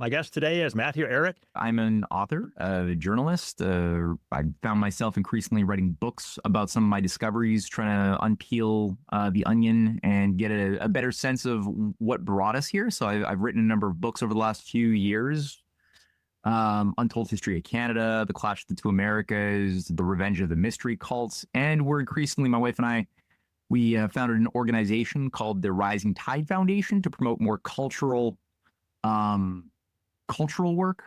My guest today is Matthew Ehret. I'm an author, a journalist. I found myself increasingly writing books about some of my discoveries, trying to unpeel the onion and get a better sense of what brought us here. So I've written a number of books over the last few years. Untold History of Canada, The Clash of the Two Americas, The Revenge of the Mystery Cults. And we're increasingly, my wife and I, we founded an organization called the Rising Tide Foundation to promote more um, cultural work,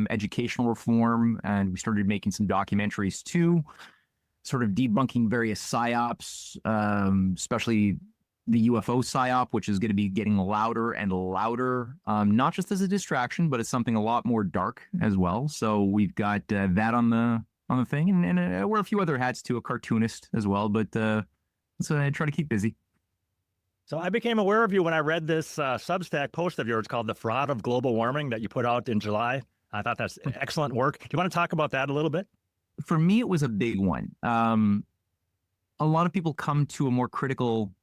educational reform, and we started making some documentaries too, sort of debunking various psyops, especially the UFO psyop, which is going to be getting louder and louder, not just as a distraction, but it's something a lot more dark as well. So we've got that on the thing, and wear a few other hats too, a cartoonist as well. But let's try to keep busy. So I became aware of you when I read this Substack post of yours called "The Fraud of Global Warming" that you put out in July. I thought that's excellent work. Do you want to talk about that a little bit? For me, it was a big one. A lot of people come to a more critical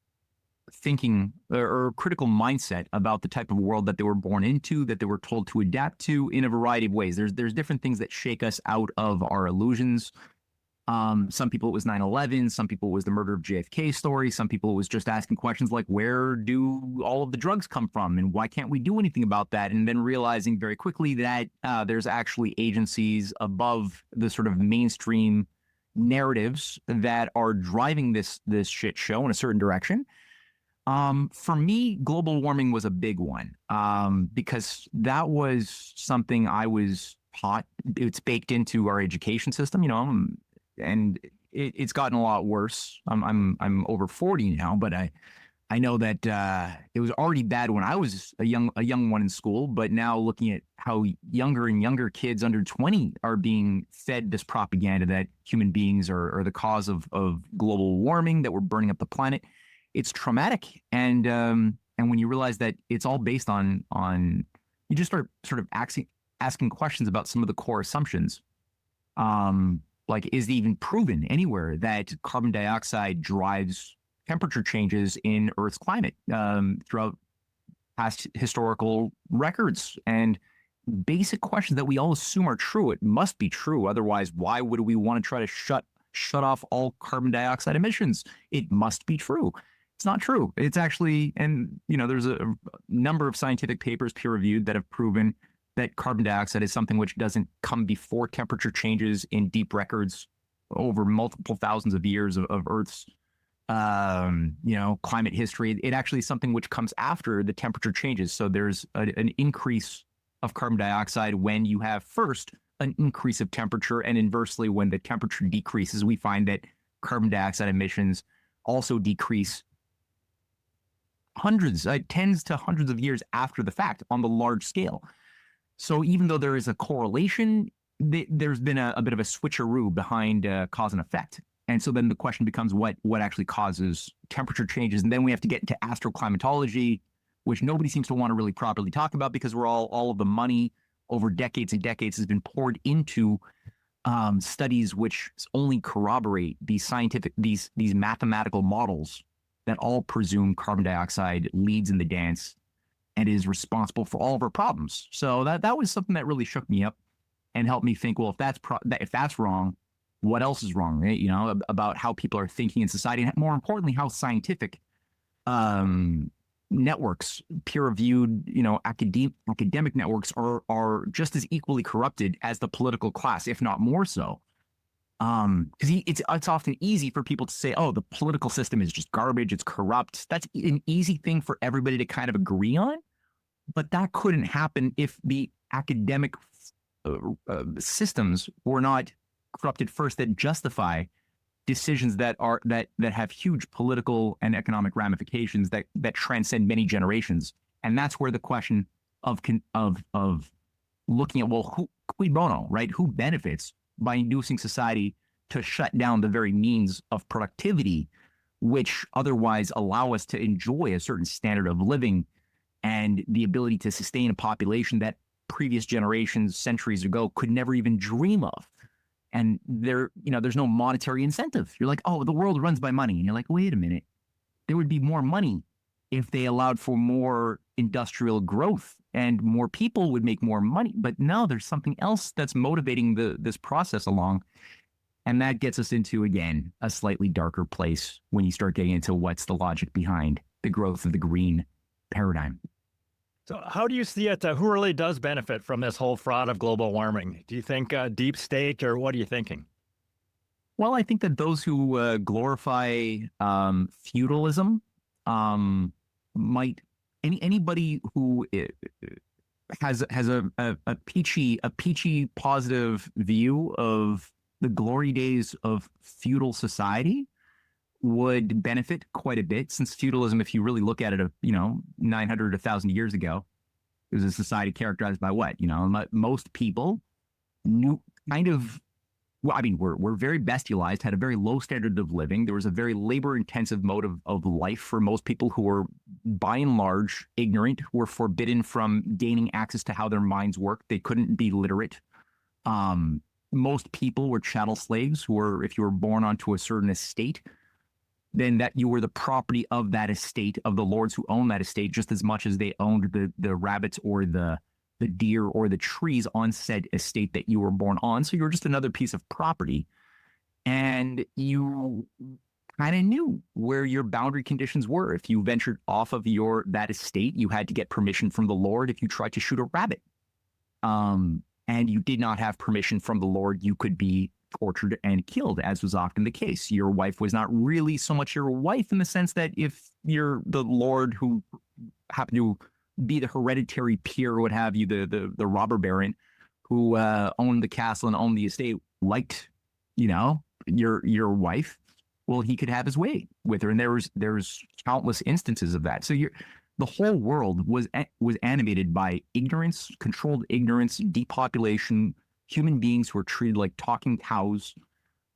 thinking or critical mindset about the type of world that they were born into, that they were told to adapt to in a variety of ways. There's different things that shake us out of our illusions. Some people it was 9/11, some people it was the murder of JFK story, some people it was just asking questions like, where do all of the drugs come from and why can't we do anything about that? And then realizing very quickly that there's actually agencies above the sort of mainstream narratives that are driving this shit show in a certain direction. For me, global warming was a big one, because that was something I was taught. It's baked into our education system, and it's gotten a lot worse. I'm over 40 now, but I know that it was already bad when I was a young one in school. But now looking at how younger and younger kids under 20 are being fed this propaganda that human beings are the cause of global warming, that we're burning up the planet, it's traumatic. And when you realize that it's all based on you just start sort of asking questions about some of the core assumptions. Like, is it even proven anywhere that carbon dioxide drives temperature changes in Earth's climate throughout past historical records? And basic questions that we all assume are true. It must be true. Otherwise, why would we want to try to shut off all carbon dioxide emissions? It must be true. It's not true. It's actually, and there's a number of scientific papers peer reviewed that have proven that carbon dioxide is something which doesn't come before temperature changes in deep records over multiple thousands of years of Earth's, climate history. It actually is something which comes after the temperature changes. So there's an increase of carbon dioxide when you have first an increase of temperature, and inversely, when the temperature decreases, we find that carbon dioxide emissions also decrease tens to hundreds of years after the fact on the large scale. So even though there is a correlation, there's been a bit of a switcheroo behind cause and effect. And so then the question becomes what actually causes temperature changes. And then we have to get into astroclimatology, which nobody seems to want to really properly talk about, because all of the money over decades and decades has been poured into studies which only corroborate these mathematical models that all presume carbon dioxide leads in the dance and is responsible for all of our problems. So that was something that really shook me up and helped me think, well, if that's wrong, what else is wrong, right? About how people are thinking in society, and more importantly, how scientific networks, peer-reviewed, academic networks are just as equally corrupted as the political class, if not more so. Because it's often easy for people to say, oh, the political system is just garbage, it's corrupt. That's an easy thing for everybody to kind of agree on, but that couldn't happen if the academic systems were not corrupted first, that justify decisions that have huge political and economic ramifications that transcend many generations. And that's where the question of looking at, well, who cui bono, right? Who benefits by inducing society to shut down the very means of productivity, which otherwise allow us to enjoy a certain standard of living and the ability to sustain a population that previous generations, centuries ago, could never even dream of. And there's no monetary incentive. You're like, oh, the world runs by money. And you're like, wait a minute. There would be more money if they allowed for more industrial growth and more people would make more money. But no, there's something else that's motivating this process along. And that gets us into, again, a slightly darker place when you start getting into what's the logic behind the growth of the green paradigm. So how do you see it? Who really does benefit from this whole fraud of global warming? Do you think deep state, or what are you thinking? Well, I think that those who glorify feudalism might anybody who has a peachy positive view of the glory days of feudal society would benefit quite a bit, since feudalism, if you really look at it, 900, 1,000 years ago, it was a society characterized by what? Most people knew kind of, well, I mean, we're very bestialized, had a very low standard of living. There was a very labor-intensive mode of life for most people who were, by and large, ignorant, who were forbidden from gaining access to how their minds worked. They couldn't be literate. Most people were chattel slaves, who were, if you were born onto a certain estate, then that you were the property of that estate, of the lords who owned that estate, just as much as they owned the rabbits or the deer or the trees on said estate that you were born on. So you were just another piece of property. And you kind of knew where your boundary conditions were. If you ventured off of that estate, you had to get permission from the lord. If you tried to shoot a rabbit, and you did not have permission from the lord, you could be tortured and killed, as was often the case. Your wife was not really so much your wife in the sense that if you're the lord who happened to be the hereditary peer, what have you, the robber baron who owned the castle and owned the estate, liked, your wife, well, he could have his way with her. And there's countless instances of that. So the whole world was animated by ignorance, controlled ignorance, depopulation, human beings who were treated like talking cows,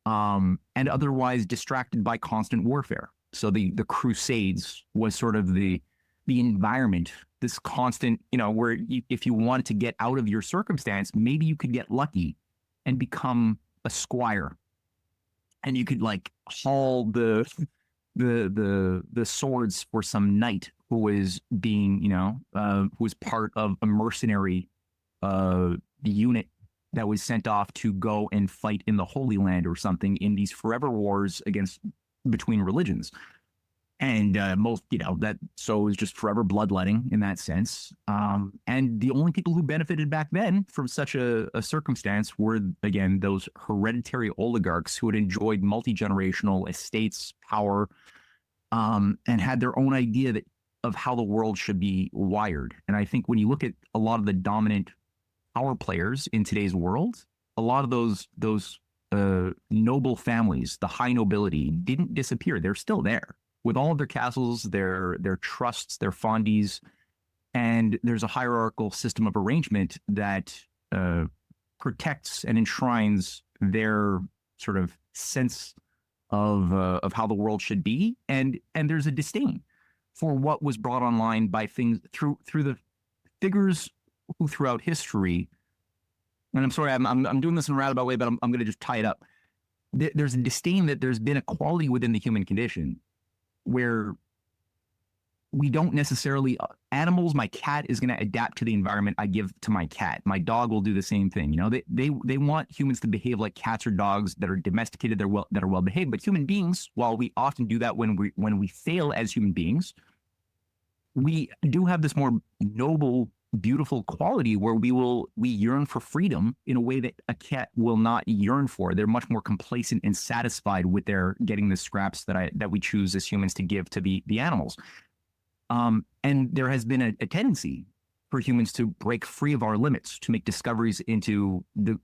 and otherwise distracted by constant warfare. So the Crusades was sort of the environment, this constant, where if you wanted to get out of your circumstance, maybe you could get lucky and become a squire, and you could like haul the swords for some knight who was being, who was part of a mercenary unit that was sent off to go and fight in the Holy Land or something in these forever wars between religions. And so it was just forever bloodletting in that sense. And the only people who benefited back then from such a circumstance were, again, those hereditary oligarchs who had enjoyed multi-generational estates, power, and had their own idea of how the world should be wired. And I think when you look at a lot of the dominant power players in today's world, a lot of those noble families, the high nobility, didn't disappear. They're still there with all of their castles, their trusts, their fondies, and there's a hierarchical system of arrangement that protects and enshrines their sort of sense of how the world should be, and there's a disdain for what was brought online by things through the figures who throughout history. And I'm sorry, I'm doing this in a roundabout way, but I'm going to just tie it up. There's a disdain that there's been a quality within the human condition where we don't necessarily animals. My cat is going to adapt to the environment I give to my cat. My dog will do the same thing. They want humans to behave like cats or dogs that are domesticated, that are well behaved. But human beings, while we often do that when we fail as human beings, we do have this more noble, beautiful quality where we yearn for freedom in a way that a cat will not yearn for. They're much more complacent and satisfied with their getting the scraps that we choose as humans to give to the animals. And there has been a tendency for humans to break free of our limits, to make discoveries into the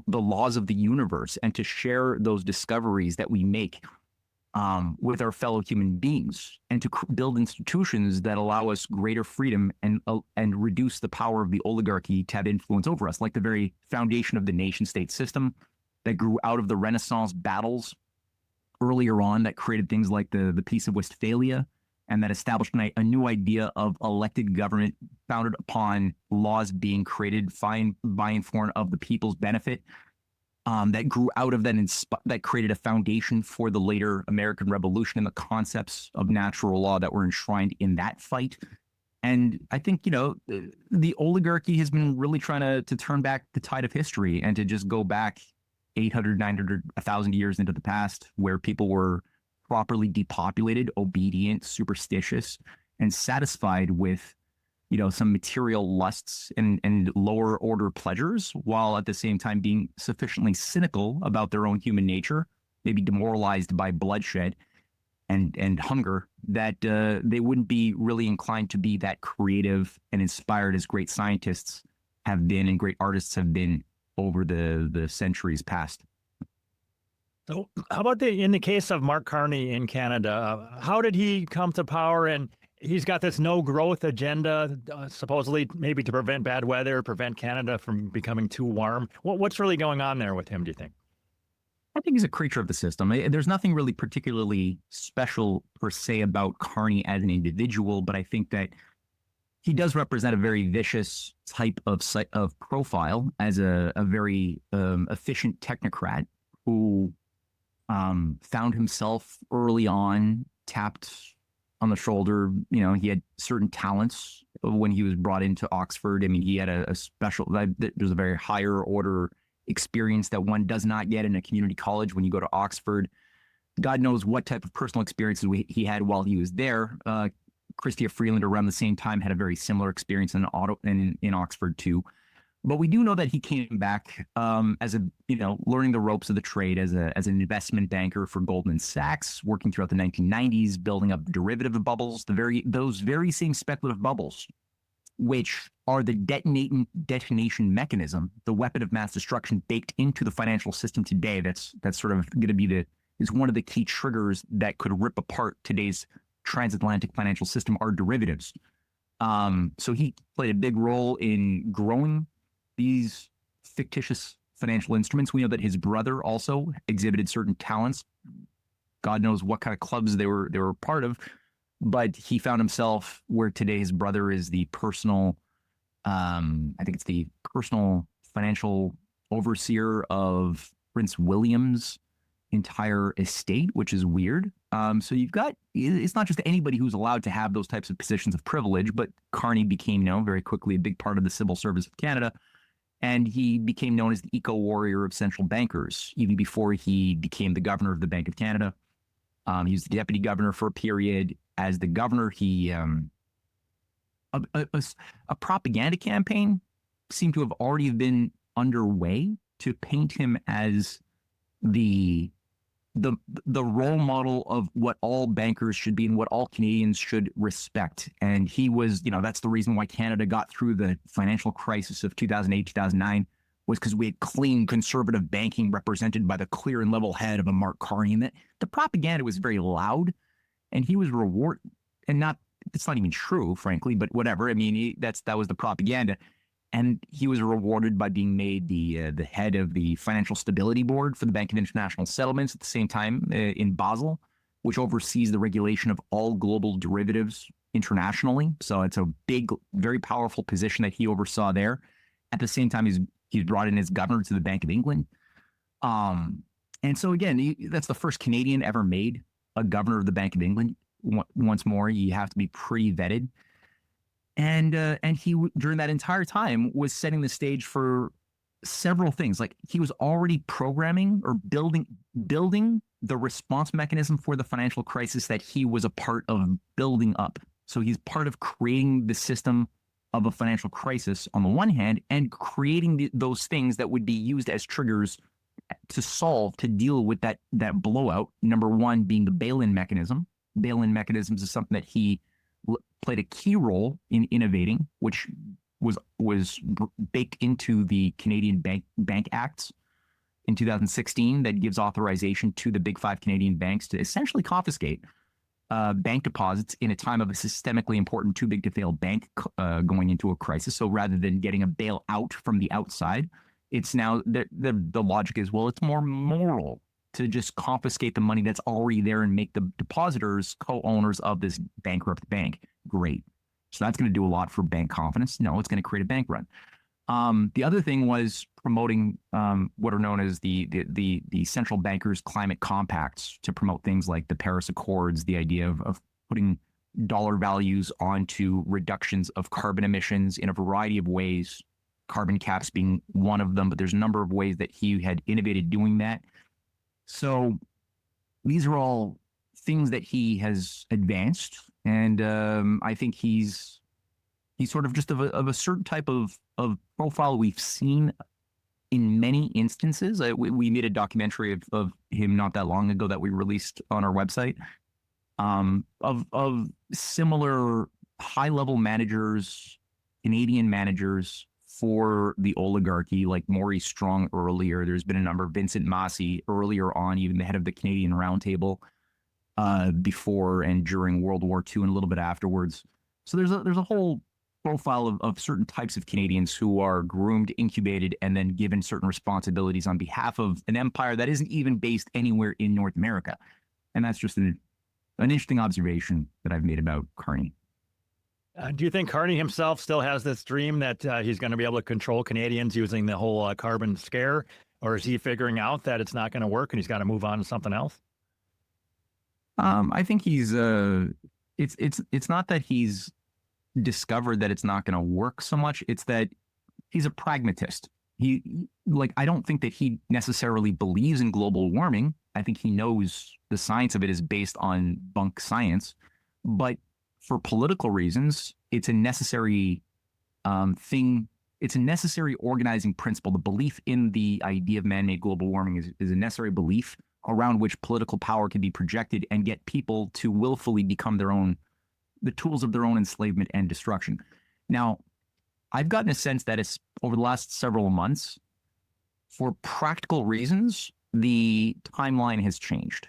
laws of the universe, and to share those discoveries that we make with our fellow human beings, and to build institutions that allow us greater freedom and reduce the power of the oligarchy to have influence over us, like the very foundation of the nation-state system that grew out of the Renaissance battles earlier on, that created things like the Peace of Westphalia, and that established a new idea of elected government founded upon laws being created by and for of the people's benefit. That grew out of that, that created a foundation for the later American Revolution and the concepts of natural law that were enshrined in that fight. And I think, the oligarchy has been really trying to turn back the tide of history and to just go back 800, 900, 1,000 years into the past where people were properly depopulated, obedient, superstitious, and satisfied with, some material lusts and lower order pleasures, while at the same time being sufficiently cynical about their own human nature, maybe demoralized by bloodshed and hunger, that they wouldn't be really inclined to be that creative and inspired as great scientists have been and great artists have been over the centuries past. So, how about in the case of Mark Carney in Canada? How did he come to power? And he's got this no growth agenda, supposedly maybe to prevent bad weather, prevent Canada from becoming too warm. What's really going on there with him, do you think? I think he's a creature of the system. There's nothing really particularly special per se about Carney as an individual, but I think that he does represent a very vicious type of profile as a very efficient technocrat who found himself early on tapped on the shoulder. He had certain talents when he was brought into Oxford. I mean, he had a special, there's a very higher order experience that one does not get in a community college when you go to Oxford. God knows what type of personal experiences he had while he was there. Chrystia Freeland around the same time had a very similar experience in Oxford too. But we do know that he came back as learning the ropes of the trade as an investment banker for Goldman Sachs, working throughout the 1990s, building up derivative bubbles, those very same speculative bubbles, which are the detonation mechanism, the weapon of mass destruction baked into the financial system today. That's sort of going to be is one of the key triggers that could rip apart today's transatlantic financial system are derivatives. So he played a big role in growing these fictitious financial instruments. We know that his brother also exhibited certain talents. God knows what kind of clubs they were part of, but he found himself where today his brother is the personal, I think it's the personal financial overseer of Prince William's entire estate, which is weird. So it's not just anybody who's allowed to have those types of positions of privilege, but Carney became very quickly a big part of the civil service of Canada. And he became known as the eco-warrior of central bankers, even before he became the governor of the Bank of Canada. He was the deputy governor for a period. As the governor, he a propaganda campaign seemed to have already been underway to paint him as the role model of what all bankers should be and what all Canadians should respect. And he was, that's the reason why Canada got through the financial crisis of 2008, 2009, was because we had clean conservative banking represented by the clear and level head of a Mark Carney. And that the propaganda was very loud, and he was rewarded. And it's not even true, frankly, but whatever. I mean, that was the propaganda. And he was rewarded by being made the head of the Financial Stability Board for the Bank of International Settlements at the same time in Basel, which oversees the regulation of all global derivatives internationally. So it's a big, very powerful position that he oversaw there. At the same time, he's brought in as governor to the Bank of England. And so again, that's the first Canadian ever made a governor of the Bank of England. Once more, you have to be pre vetted. And he, during that entire time, was setting the stage for several things. Like, he was already programming or building the response mechanism for the financial crisis that he was a part of building up. So he's part of creating the system of a financial crisis on the one hand, and creating those things that would be used as triggers to deal with that blowout. Number one being the bail-in mechanism. Bail-in mechanisms is something that he played a key role in innovating, which was baked into the Canadian Bank Acts in 2016 that gives authorization to the big five Canadian banks to essentially confiscate bank deposits in a time of a systemically important too big to fail bank going into a crisis. So rather than getting a bailout from the outside, it's now the logic is, well, it's more moral to just confiscate the money that's already there and make the depositors co-owners of this bankrupt bank. Great. So that's going to do a lot for bank confidence. No, it's going to create a bank run. The other thing was promoting what are known as the central bankers' climate compacts to promote things like the Paris Accords, the idea of putting dollar values onto reductions of carbon emissions in a variety of ways, carbon caps being one of them, but there's a number of ways that he had innovated doing that. So these are all things that he has advanced, and I think he's sort of just of a certain type of profile we've seen in many instances. We made a documentary of him not that long ago that we released on our website, of similar high-level managers, Canadian managers for the oligarchy, like Maurice Strong earlier. There's been a number, Vincent Massey earlier on, even the head of the Canadian Roundtable before and during World War II and a little bit afterwards. So there's a whole profile of certain types of Canadians who are groomed, incubated, and then given certain responsibilities on behalf of an empire that isn't even based anywhere in North America. And that's just an interesting observation that I've made about Carney. Do you think Carney himself still has this dream that he's going to be able to control Canadians using the whole carbon scare, or is he figuring out that it's not going to work and he's got to move on to something else? I think he's it's not that he's discovered that it's not going to work so much. It's that he's a pragmatist. I don't think that he necessarily believes in global warming. I think he knows the science of it is based on bunk science, but for political reasons, it's a necessary thing. It's a necessary organizing principle. The belief in the idea of man-made global warming is a necessary belief around which political power can be projected and get people to willfully become the tools of their own enslavement and destruction. Now, I've gotten a sense that it's over the last several months, for practical reasons, the timeline has changed.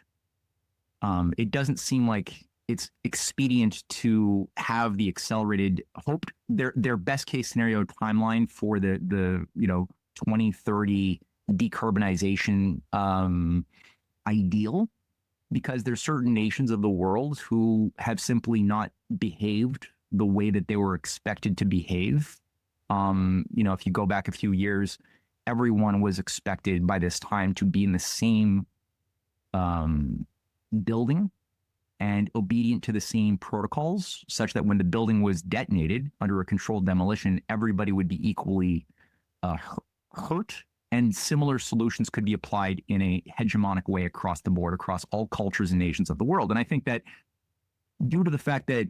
It doesn't seem like it's expedient to have the accelerated hoped their best case scenario timeline for the 2030 decarbonization ideal, because there's certain nations of the world who have simply not behaved the way that they were expected to behave. If you go back a few years, everyone was expected by this time to be in the same building and obedient to the same protocols, such that when the building was detonated under a controlled demolition, everybody would be equally hurt. And similar solutions could be applied in a hegemonic way across the board, across all cultures and nations of the world. And I think that due to the fact that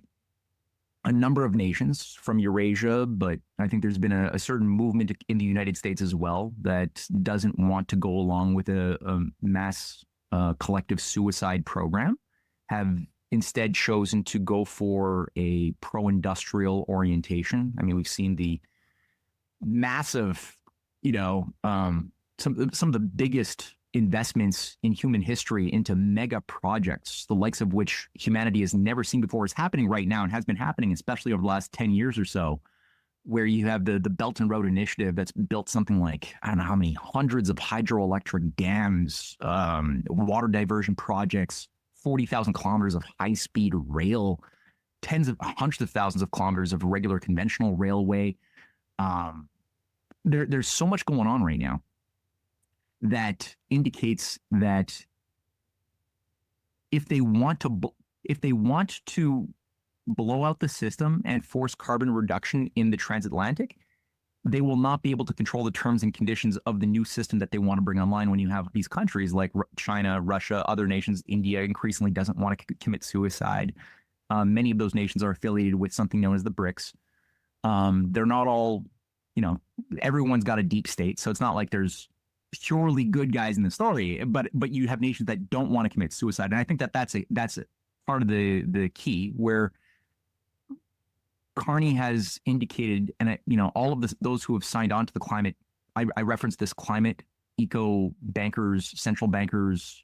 a number of nations from Eurasia, but I think there's been a certain movement in the United States as well that doesn't want to go along with a mass collective suicide program, have instead chosen to go for a pro-industrial orientation. I mean, we've seen the massive, some of the biggest investments in human history into mega projects, the likes of which humanity has never seen before, is happening right now and has been happening, especially over the last 10 years or so, where you have the Belt and Road Initiative that's built something like, I don't know how many hundreds of hydroelectric dams, water diversion projects, 40,000 kilometers of high-speed rail, hundreds of thousands of kilometers of regular conventional railway. There's so much going on right now that indicates that if they want to blow out the system and force carbon reduction in the transatlantic, they will not be able to control the terms and conditions of the new system that they want to bring online when you have these countries like China, Russia, other nations. India increasingly doesn't want to commit suicide. Many of those nations are affiliated with something known as the BRICS. They're not all, everyone's got a deep state. So it's not like there's purely good guys in the story, but you have nations that don't want to commit suicide. And I think that's part of the key, where Carney has indicated, and all of those who have signed on to the climate, I referenced this climate eco bankers, central bankers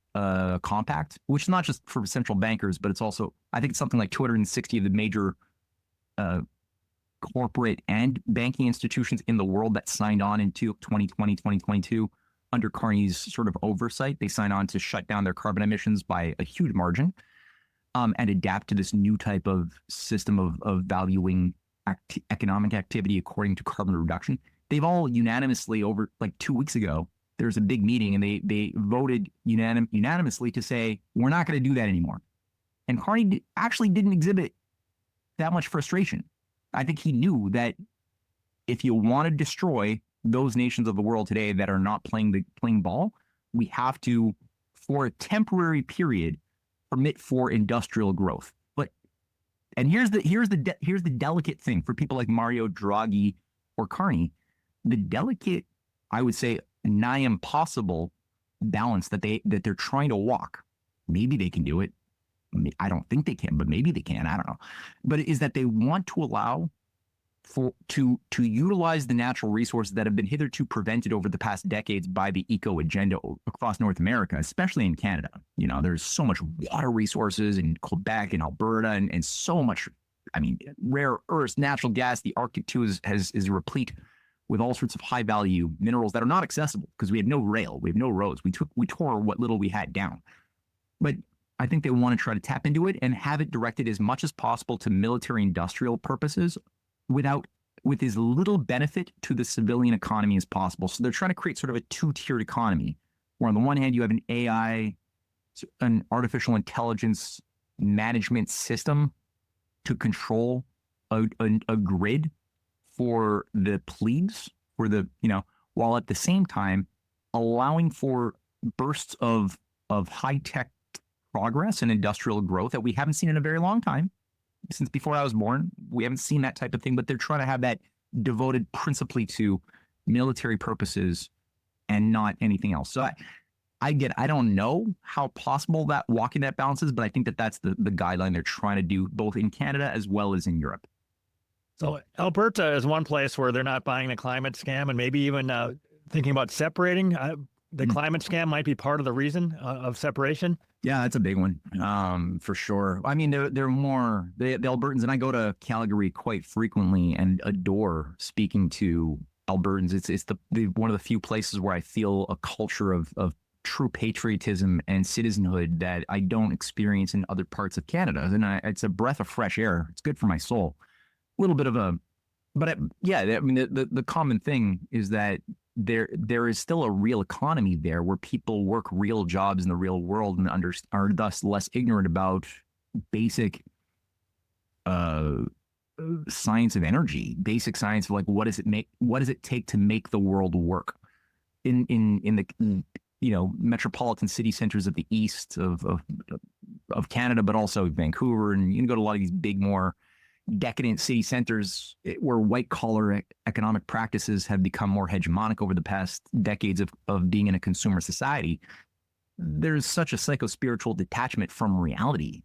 compact, which is not just for central bankers, but it's also, I think it's something like 260 of the major corporate and banking institutions in the world that signed on in 2020, 2022 under Carney's sort of oversight. They signed on to shut down their carbon emissions by a huge margin. And adapt to this new type of system of valuing economic activity according to carbon reduction. They've all unanimously, over like 2 weeks ago, there was a big meeting and they voted unanimously to say, we're not going to do that anymore. And Carney actually didn't exhibit that much frustration. I think he knew that if you want to destroy those nations of the world today that are not playing ball, we have to, for a temporary period, permit for industrial growth. And here's the delicate thing for people like Mario Draghi or Carney, the delicate, I would say, nigh impossible balance that they're trying to walk. Maybe they can do it. I don't think they can, but maybe they can. I don't know. But it is that they want to allow to utilize the natural resources that have been hitherto prevented over the past decades by the eco agenda across North America, especially in Canada. There's so much water resources in Quebec and Alberta, and so much, rare earths, natural gas. The Arctic too is replete with all sorts of high value minerals that are not accessible because we have no rail, we have no roads. We tore what little we had down. But I think they want to try to tap into it and have it directed as much as possible to military industrial purposes with as little benefit to the civilian economy as possible. So they're trying to create sort of a two-tiered economy, where on the one hand you have an AI, an artificial intelligence management system to control a grid for the plebes, while at the same time allowing for bursts of high-tech progress and industrial growth that we haven't seen in a very long time. Since before I was born, we haven't seen that type of thing, but they're trying to have that devoted principally to military purposes and not anything else. So I don't know how possible that walking that balance is, but I think that's the guideline they're trying to do both in Canada as well as in Europe. So Alberta is one place where they're not buying the climate scam, and maybe even thinking about separating. The climate scam might be part of the reason of separation. Yeah, that's a big one, for sure. They're more the Albertans, and I go to Calgary quite frequently and adore speaking to Albertans. It's one of the few places where I feel a culture of true patriotism and citizenhood that I don't experience in other parts of Canada. And it's a breath of fresh air. It's good for my soul. A little bit of the common thing is that there is still a real economy there where people work real jobs in the real world and are thus less ignorant about basic science of energy, basic science of like what does it take to make the world work in the metropolitan city centers of the east of Canada, but also Vancouver, and you can go to a lot of these big, more decadent city centers where white collar economic practices have become more hegemonic over the past decades of being in a consumer society. There's such a psychospiritual detachment from reality.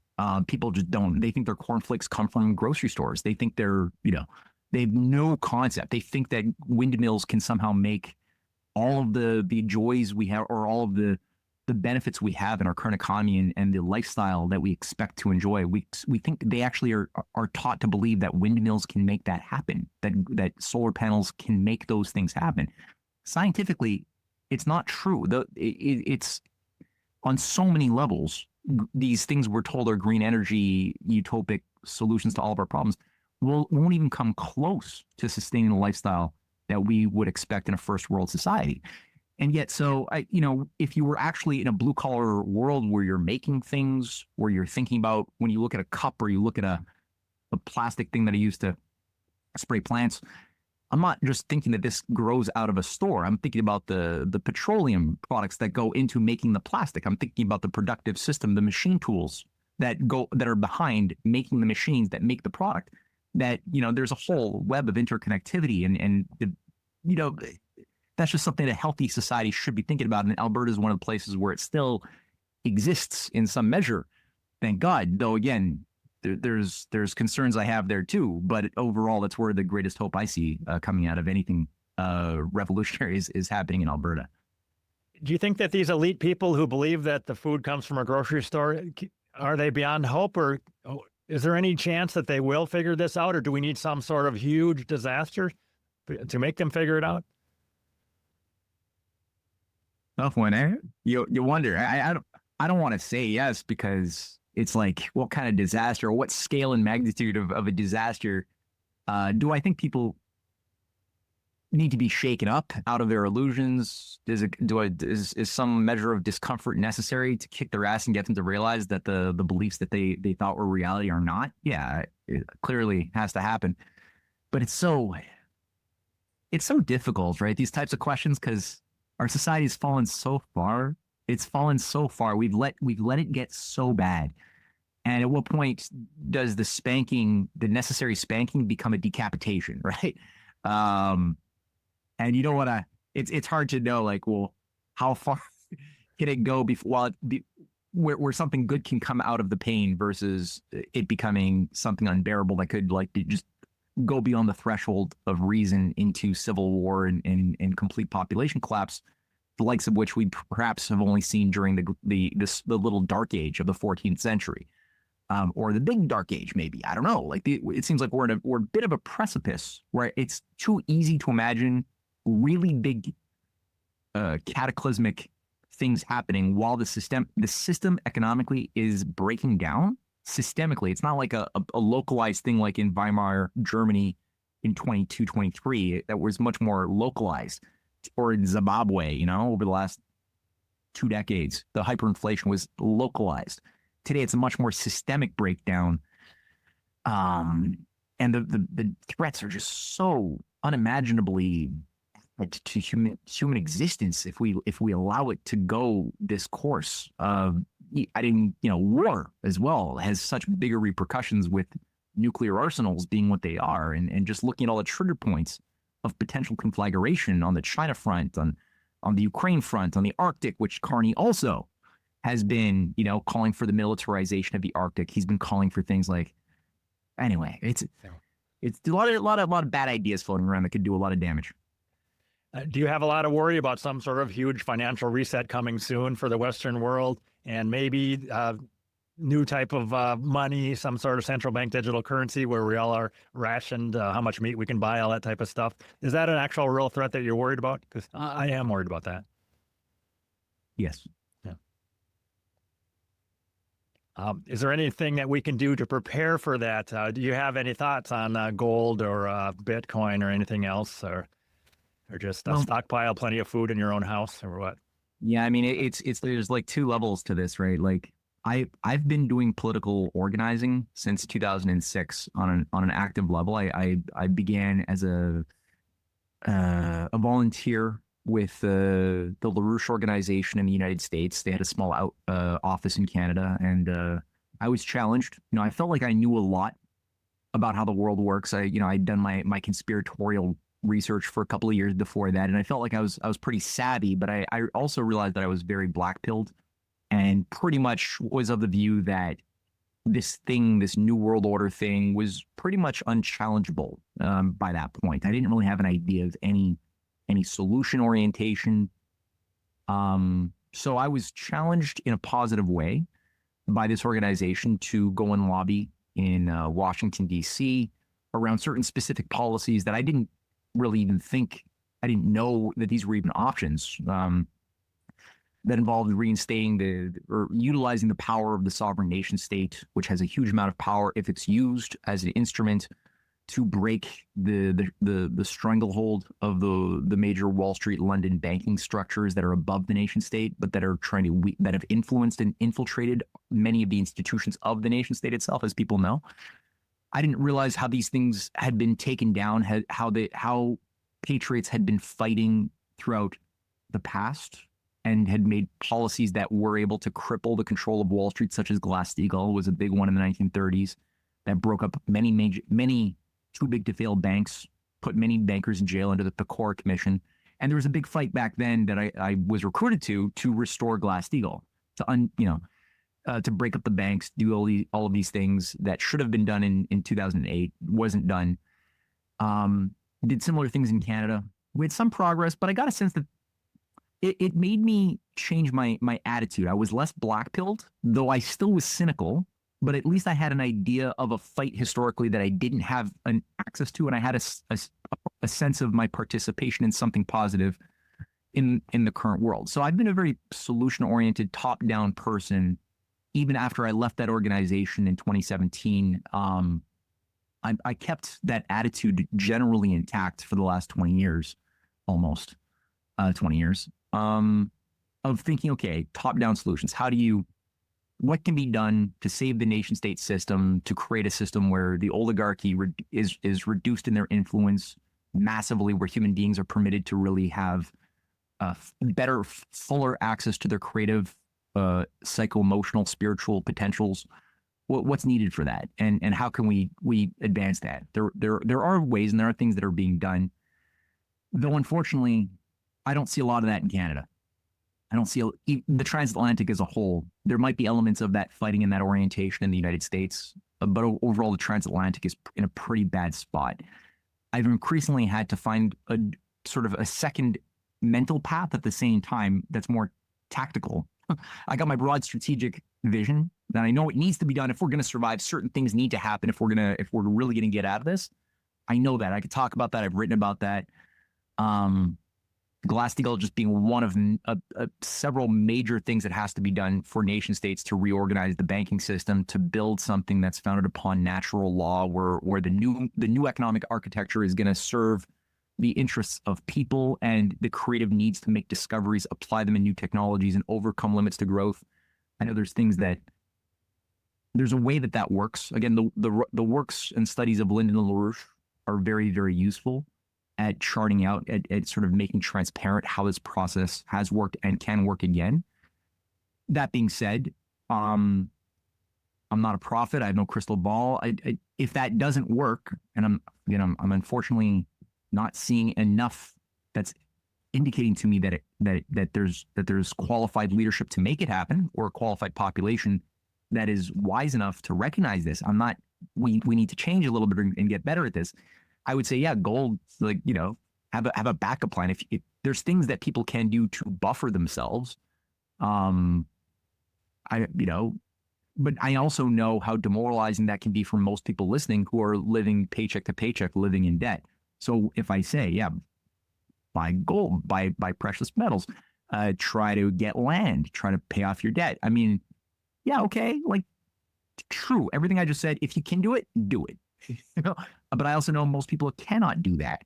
People just they think their cornflakes come from grocery stores. They think they have no concept. They think that windmills can somehow make all of the joys we have, or all of the benefits we have in our current economy and the lifestyle that we expect to enjoy. We think they actually are taught to believe that windmills can make that happen, that solar panels can make those things happen. Scientifically, it's not true. It's on so many levels. These things we're told are green energy, utopic solutions to all of our problems won't even come close to sustaining the lifestyle that we would expect in a first world society. And yet, if you were actually in a blue collar world where you're making things, where you're thinking about, when you look at a cup or you look at a plastic thing that I use to spray plants, I'm not just thinking that this grows out of a store. I'm thinking about the petroleum products that go into making the plastic. I'm thinking about the productive system, the machine tools that are behind making the machines that make the product. That, there's a whole web of interconnectivity and that's just something that a healthy society should be thinking about. And Alberta is one of the places where it still exists in some measure. Thank God. Though, again, there's concerns I have there too. But overall, that's where the greatest hope I see coming out of anything revolutionary is happening in Alberta. Do you think that these elite people who believe that the food comes from a grocery store, are they beyond hope, or is there any chance that they will figure this out, or do we need some sort of huge disaster to make them figure it out? Tough one, eh? You wonder. I don't want to say yes, because it's like, what kind of disaster, or what scale and magnitude of a disaster do I think people need to be shaken up out of their illusions? Is some measure of discomfort necessary to kick their ass and get them to realize that the beliefs that they thought were reality are not? Yeah, it clearly has to happen. But it's so difficult, right? These types of questions, because our society has fallen so far. It's fallen so far. We've let it get so bad. And at what point does the necessary spanking become a decapitation, right? And you don't want to. It's hard to know, like, well, how far can it go before where something good can come out of the pain versus it becoming something unbearable that could just go beyond the threshold of reason into civil war and complete population collapse, the likes of which we perhaps have only seen during the little dark age of the 14th century. Or the big dark age, maybe. I don't know. Like it seems like we're a bit of a precipice where it's too easy to imagine really big cataclysmic things happening while the system economically is breaking down systemically. It's not like a localized thing like in Weimar Germany in 23 that was much more localized, or in Zimbabwe, over the last 2 decades, the hyperinflation was localized. Today, it's a much more systemic breakdown, and the threats are just so unimaginably to human existence if we allow it to go this course. War as well has such bigger repercussions with nuclear arsenals being what they are, and just looking at all the trigger points of potential conflagration on the China front, on the Ukraine front, on the Arctic, which Carney also has been, calling for the militarization of the Arctic. He's been calling for things like, anyway, it's a lot of bad ideas floating around that could do a lot of damage. Do you have a lot of worry about some sort of huge financial reset coming soon for the Western world, and maybe new type of money, some sort of central bank digital currency where we all are rationed how much meat we can buy, all that type of stuff? Is that an actual real threat that you're worried about? Because I am worried about that. Yes. Is there anything that we can do to prepare for that? Do you have any thoughts on gold or Bitcoin or anything else, or just stockpile plenty of food in your own house, or what? Yeah, I mean, it's there's like 2 levels to this, right? Like I've been doing political organizing since 2006 on an active level. I began as a volunteer with the LaRouche organization in the United States. They had a small office in Canada, and I was challenged. I felt like I knew a lot about how the world works. I'd done my conspiratorial research for a couple of years before that, and I felt like I was pretty savvy. But I also realized that I was very black-pilled, and pretty much was of the view that this New World Order thing, was pretty much unchallengeable by that point. I didn't really have an idea of any solution orientation. So I was challenged in a positive way by this organization to go and lobby in Washington, D.C. around certain specific policies that I didn't really even think, I didn't know that these were even options, that involved reinstating or utilizing the power of the sovereign nation state, which has a huge amount of power if it's used as an instrument to break the stranglehold of the major Wall Street, London banking structures that are above the nation state, but that are that have influenced and infiltrated many of the institutions of the nation state itself, as people know. I didn't realize how these things had been taken down, how patriots had been fighting throughout the past and had made policies that were able to cripple the control of Wall Street, such as Glass-Steagall was a big one in the 1930s that broke up many too big to fail banks, put many bankers in jail under the Pecora Commission. And there was a big fight back then that I was recruited to restore Glass-Steagall, to break up the banks, do all of these things that should have been done in 2008, wasn't done. Did similar things in Canada. We had some progress, but I got a sense that it made me change my attitude. I was less black-pilled, though I still was cynical, but at least I had an idea of a fight historically that I didn't have an access to, and I had a sense of my participation in something positive in the current world. So I've been a very solution-oriented, top-down person. Even after I left that organization in 2017, I kept that attitude generally intact for the last 20 years. almost 20 years, of thinking, okay, top-down solutions. What can be done to save the nation state system, to create a system where the oligarchy is reduced in their influence massively, where human beings are permitted to really have better, fuller access to their creative, psycho-emotional, spiritual potentials. What's needed for that, and how can we advance that? There are ways, and there are things that are being done, though unfortunately, I don't see a lot of that in Canada. I don't see the transatlantic as a whole. There might be elements of that fighting and that orientation in the United States, but overall, the transatlantic is in a pretty bad spot. I've increasingly had to find a sort of a second mental path at the same time that's more tactical. I got my broad strategic vision that I know it needs to be done. If we're going to survive, certain things need to happen. If we're really going to get out of this, I know that. I could talk about that. I've written about that. Glass-Steagall just being one of several major things that has to be done for nation states to reorganize the banking system, to build something that's founded upon natural law, where the new economic architecture is going to serve the interests of people and the creative needs to make discoveries, apply them in new technologies, and overcome limits to growth. I know there's a way that works. Again, the works and studies of Lyndon LaRouche are very, very useful at charting out, at sort of making transparent how this process has worked and can work again. That being said, I'm not a prophet. I have no crystal ball. If that doesn't work, and I'm unfortunately not seeing enough that's indicating to me that there's qualified leadership to make it happen, or a qualified population that is wise enough to recognize this. We need to change a little bit and get better at this. I would say, yeah, gold, have a backup plan. If there's things that people can do to buffer themselves, but I also know how demoralizing that can be for most people listening who are living paycheck to paycheck, living in debt. So if I say, yeah, buy gold, buy precious metals, try to get land, try to pay off your debt. I mean, yeah, okay, true, everything I just said. If you can do it, do it. But I also know most people cannot do that.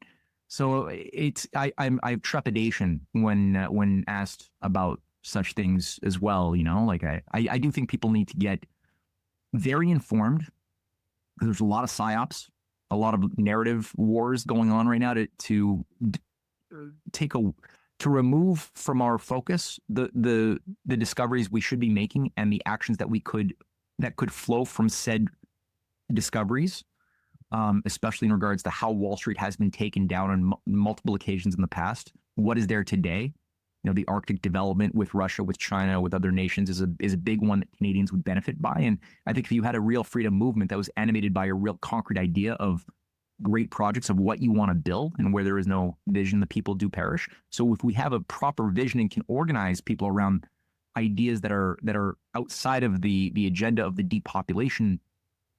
So I have trepidation when asked about such things as well. I do think people need to get very informed. There's a lot of psyops, a lot of narrative wars going on right now to remove from our focus the discoveries we should be making and the actions that could flow from said discoveries. Especially in regards to how Wall Street has been taken down on multiple occasions in the past. What is there today? The Arctic development with Russia, with China, with other nations is a big one that Canadians would benefit by. And I think if you had a real freedom movement that was animated by a real concrete idea of great projects of what you want to build, and where there is no vision, the people do perish. So if we have a proper vision and can organize people around ideas that are outside of the agenda of the depopulation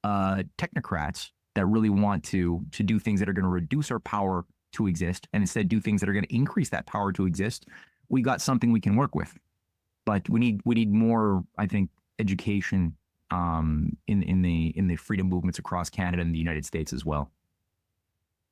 technocrats, that really want to do things that are going to reduce our power to exist, and instead do things that are going to increase that power to exist, we got something we can work with. But we need more, I think, education in the freedom movements across Canada and the United States as well.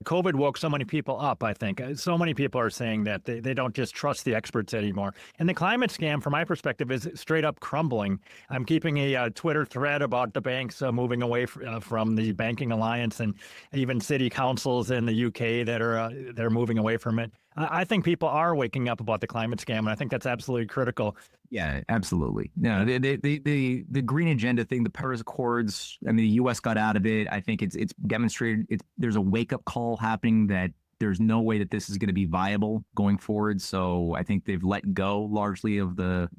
COVID woke so many people up, I think. So many people are saying that they don't just trust the experts anymore. And the climate scam, from my perspective, is straight up crumbling. I'm keeping a Twitter thread about the banks moving away from the banking alliance, and even city councils in the UK that are they're moving away from it. I think people are waking up about the climate scam, and I think that's absolutely critical. Yeah, absolutely. No, the green agenda thing, the Paris Accords, I mean, the U.S. got out of it. I think it's demonstrated. There's a wake up call happening that there's no way that this is going to be viable going forward. So I think they've let go largely of the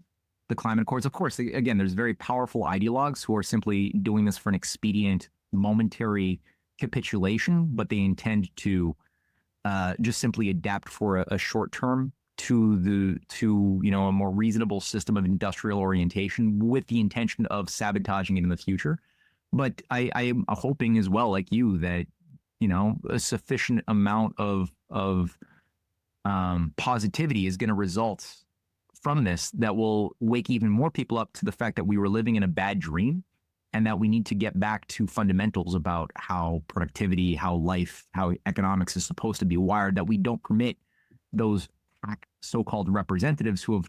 climate accords. Of course, again, there's very powerful ideologues who are simply doing this for an expedient, momentary capitulation, but they intend to just simply adapt for a short term to a more reasonable system of industrial orientation, with the intention of sabotaging it in the future. But I am hoping as well, like you, that a sufficient amount of positivity is going to result from this that will wake even more people up to the fact that we were living in a bad dream, and that we need to get back to fundamentals about how productivity, how life, how economics is supposed to be wired, that we don't permit those so-called representatives who have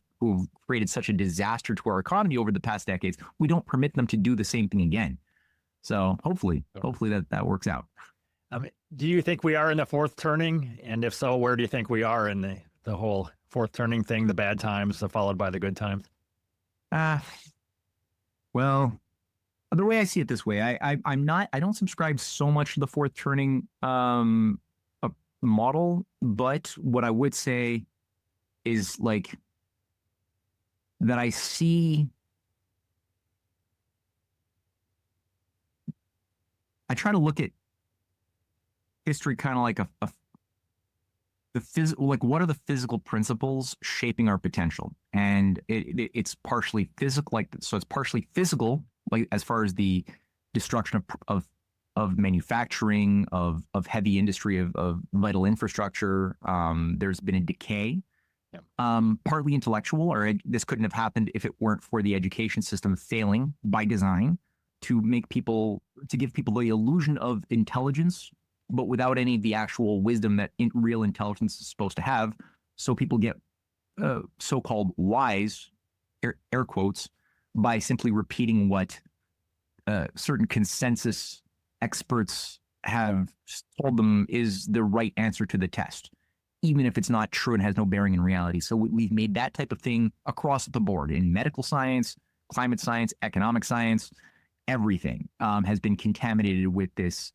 created such a disaster to our economy over the past decades, we don't permit them to do the same thing again. So hopefully that works out. Do you think we are in the fourth turning? And if so, where do you think we are in the whole fourth turning thing, the bad times followed by the good times? Well, the way I see it this way, I don't subscribe so much to the fourth turning model, but what I would say is like that I try to look at history kind of like like what are the physical principles shaping our potential, and it's partially physical, so it's partially physical, like as far as the destruction of manufacturing, of heavy industry, of vital infrastructure. There's been a decay. Partly intellectual, or this couldn't have happened if it weren't for the education system failing by design to give people the illusion of intelligence, but without any of the actual wisdom that real intelligence is supposed to have. So people get so-called wise, air quotes, by simply repeating what certain consensus experts have told them is the right answer to the test, even if it's not true and has no bearing in reality. So we've made that type of thing across the board in medical science, climate science, economic science. Everything has been contaminated with this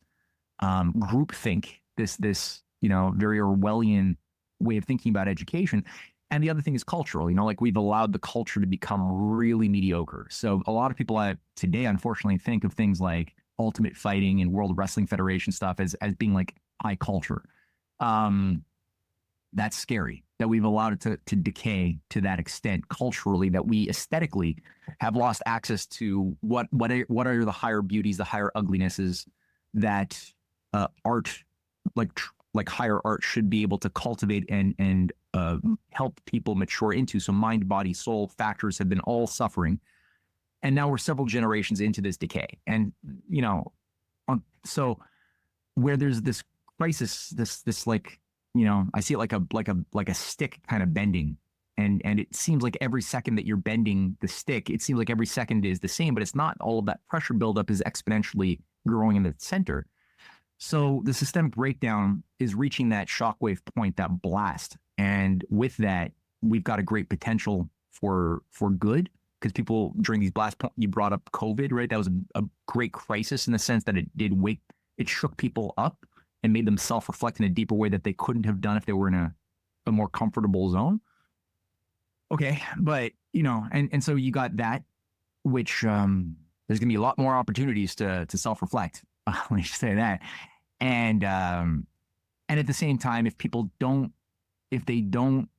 groupthink, this very Orwellian way of thinking about education. And the other thing is cultural. Like we've allowed the culture to become really mediocre. So a lot of people today, unfortunately, think of things like Ultimate Fighting and World Wrestling Federation stuff as being like high culture. That's scary that we've allowed it to decay to that extent culturally, that we aesthetically have lost access to what are the higher beauties, the higher uglinesses that art, like higher art, should be able to cultivate and help people mature into. So mind, body, soul factors have been all suffering, and now we're several generations into this decay. And so where there's this crisis, this like, I see it like a stick kind of bending, and it seems like every second that you're bending the stick, it seems like every second is the same, but it's not. All of that pressure buildup is exponentially growing in the center. So the systemic breakdown is reaching that shockwave point, that blast, and with that, we've got a great potential for good, because people during these blast points, you brought up COVID, right? That was a great crisis in the sense that it shook people up and made them self-reflect in a deeper way that they couldn't have done if they were in a more comfortable zone. Okay, but and so you got that, which there's gonna be a lot more opportunities to self-reflect. Let me just say that. And at the same time, if they don't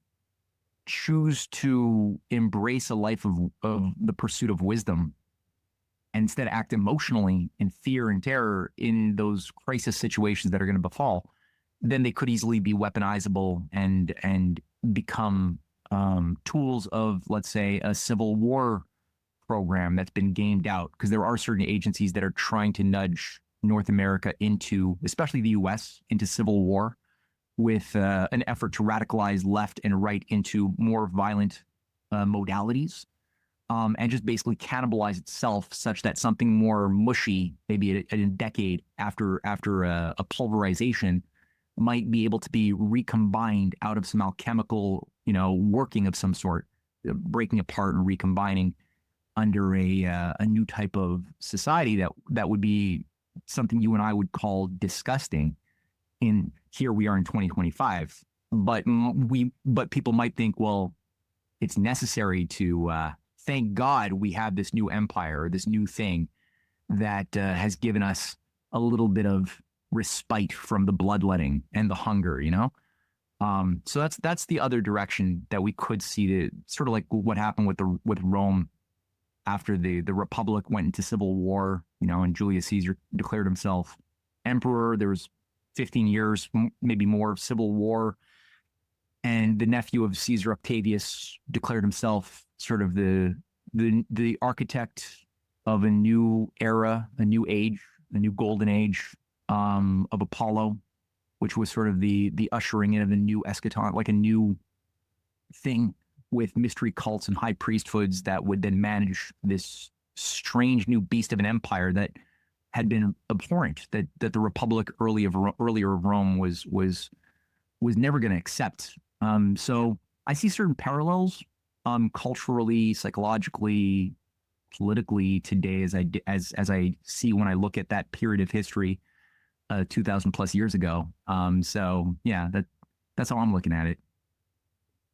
choose to embrace a life of the pursuit of wisdom, and instead act emotionally in fear and terror in those crisis situations that are going to befall, then they could easily be weaponizable and become tools of, let's say, a civil war program that's been gamed out. Because there are certain agencies that are trying to nudge North America into, especially the US, into civil war, with an effort to radicalize left and right into more violent modalities. And just basically cannibalize itself, such that something more mushy, maybe a decade after a pulverization, might be able to be recombined out of some alchemical, working of some sort, breaking apart and recombining under a new type of society that would be something you and I would call disgusting. Here we are in 2025, but people might think, well, it's necessary to. Thank God we have this new empire, this new thing that has given us a little bit of respite from the bloodletting and the hunger, So that's the other direction that we could see, sort of like what happened with Rome after the Republic went into civil war, and Julius Caesar declared himself emperor. There was 15 years, maybe more, of civil war. And the nephew of Caesar, Octavius, declared himself sort of the architect of a new era, a new age, a new golden age of Apollo, which was sort of the ushering in of a new eschaton, like a new thing with mystery cults and high priesthoods that would then manage this strange new beast of an empire that had been abhorrent, that the Republic earlier of Rome was never going to accept. So I see certain parallels, culturally, psychologically, politically today as I see when I look at that period of history, 2,000 plus years ago. So yeah, that's how I'm looking at it.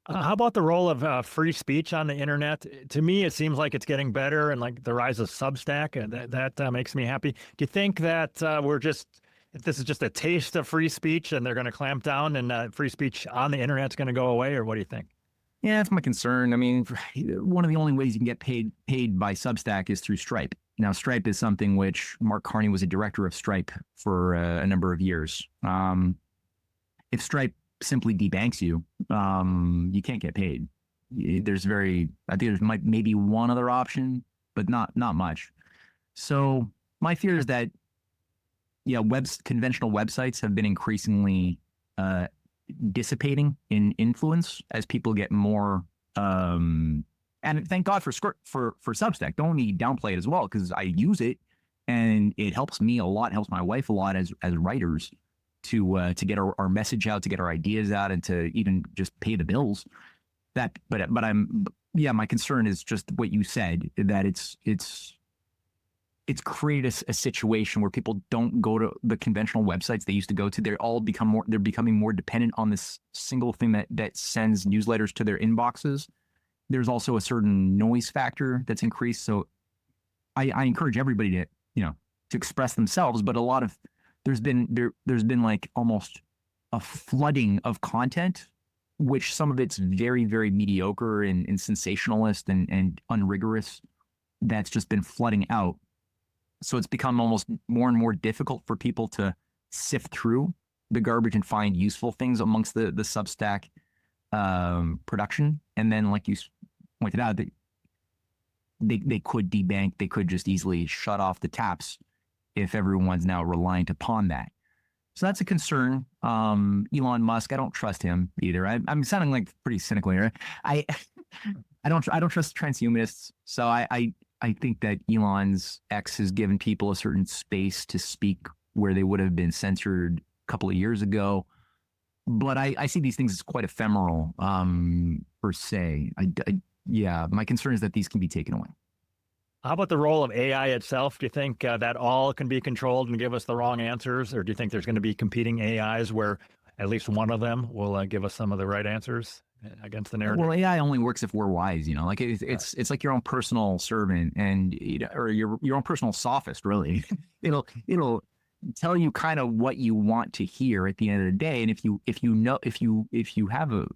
How about the role of free speech on the internet? To me, it seems like it's getting better, and like the rise of Substack, and that makes me happy. Do you think that this is just a taste of free speech, and they're going to clamp down, and free speech on the internet's going to go away, or what do you think? Yeah, that's my concern. I mean, one of the only ways you can get paid by Substack is through Stripe. Now, Stripe is something which Mark Carney was a director of Stripe for a number of years. If Stripe simply debanks you, you can't get paid. I think there's maybe one other option, but not much. So my fear is that, yeah, conventional websites have been increasingly dissipating in influence as people get more. And thank God for Substack. Don't need downplay it as well, because I use it and it helps me a lot, helps my wife a lot as writers to get our message out, to get our ideas out, and to even just pay the bills. But my concern is just what you said, that it's created a situation where people don't go to the conventional websites they used to go to. They're becoming more dependent on this single thing that sends newsletters to their inboxes. There's also a certain noise factor that's increased. So I encourage everybody to express themselves, but there's been like almost a flooding of content, which some of it's very, very mediocre and sensationalist and unrigorous. That's just been flooding out. So it's become almost more and more difficult for people to sift through the garbage and find useful things amongst the Substack production. And then, like you pointed out, they could debank, they could just easily shut off the taps if everyone's now reliant upon that. So that's a concern. Elon Musk, I don't trust him either. I'm sounding like pretty cynical here. I don't trust transhumanists. So I think that Elon's X has given people a certain space to speak where they would have been censored a couple of years ago. But I see these things as quite ephemeral, per se. My concern is that these can be taken away. How about the role of AI itself? Do you think that all can be controlled and give us the wrong answers? Or do you think there's going to be competing AIs where at least one of them will give us some of the right answers against the narrative? Well, AI only works if we're wise, like it's like your own personal servant or your own personal sophist, really. It'll tell you kind of what you want to hear at the end of the day. And if you have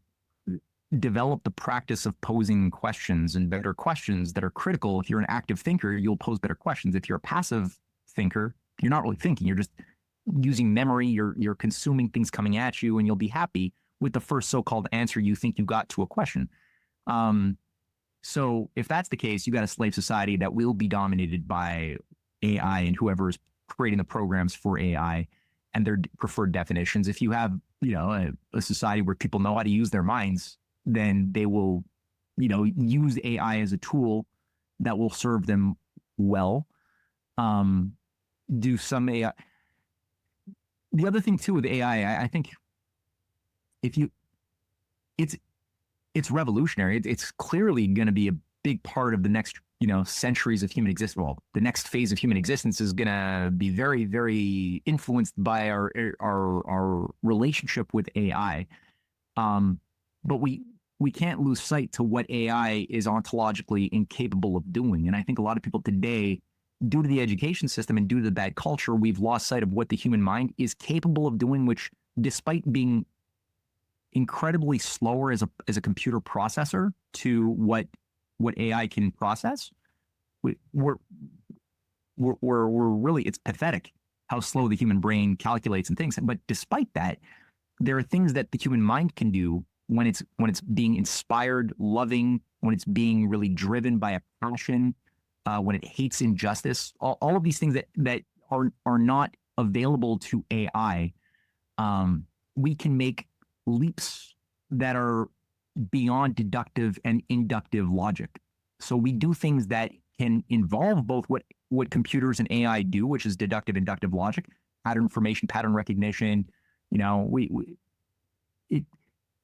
develop the practice of posing questions and better questions that are critical. If you're an active thinker, you'll pose better questions. If you're a passive thinker, you're not really thinking. You're just using memory. You're consuming things coming at you, and you'll be happy with the first so-called answer you think you got to a question. So if that's the case, you got a slave society that will be dominated by AI and whoever is creating the programs for AI and their preferred definitions. If you have, a society where people know how to use their minds, then they will, use AI as a tool that will serve them well. Do some AI. The other thing too with AI, I think it's revolutionary. It's clearly going to be a big part of the next, centuries of human existence. Well, the next phase of human existence is going to be very, very influenced by our relationship with AI. But we can't lose sight to what AI is ontologically incapable of doing. And I think a lot of people today, due to the education system and due to the bad culture, we've lost sight of what the human mind is capable of doing, which, despite being incredibly slower as a computer processor to what AI can process, we're really, it's pathetic how slow the human brain calculates and things. But despite that, there are things that the human mind can do when it's being inspired, loving, when it's being really driven by a passion, when it hates injustice. All of these things that are not available to AI we can make leaps that are beyond deductive and inductive logic. So we do things that can involve both what computers and AI do, which is deductive, inductive logic, pattern formation, pattern recognition.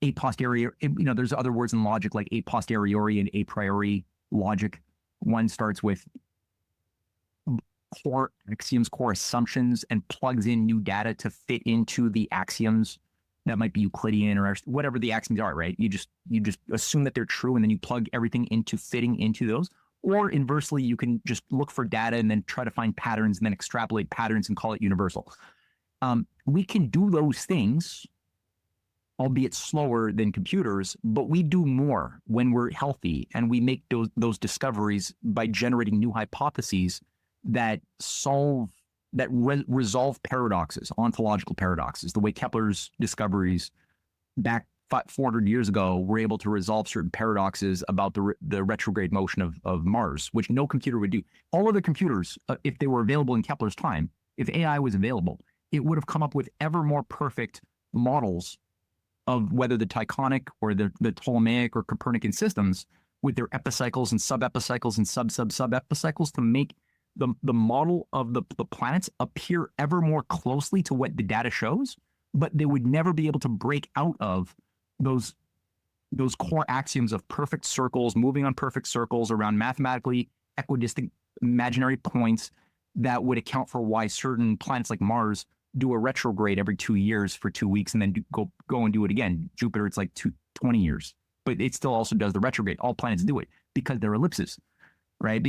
A posteriori, there's other words in logic like a posteriori and a priori logic. One starts with core axioms, core assumptions, and plugs in new data to fit into the axioms. That might be Euclidean or whatever the axioms are, right? You just assume that they're true, and then you plug everything into fitting into those. Or inversely, you can just look for data and then try to find patterns and then extrapolate patterns and call it universal. We can do those things, albeit slower than computers, but we do more when we're healthy, and we make those discoveries by generating new hypotheses that resolve paradoxes, ontological paradoxes. The way Kepler's discoveries back 400 years ago were able to resolve certain paradoxes about the retrograde motion of Mars, which no computer would do. All other computers, if they were available in Kepler's time, if AI was available, it would have come up with ever more perfect models of whether the Tychonic or the Ptolemaic or Copernican systems with their epicycles and sub-epicycles and sub-epicycles to make the model of the planets appear ever more closely to what the data shows, but they would never be able to break out of those core axioms of perfect circles, moving on perfect circles around mathematically equidistant imaginary points that would account for why certain planets like Mars do a retrograde every 2 years for 2 weeks and then go and do it again. Jupiter, it's like 20 years, but it still also does the retrograde. All planets do it because they're ellipses, right?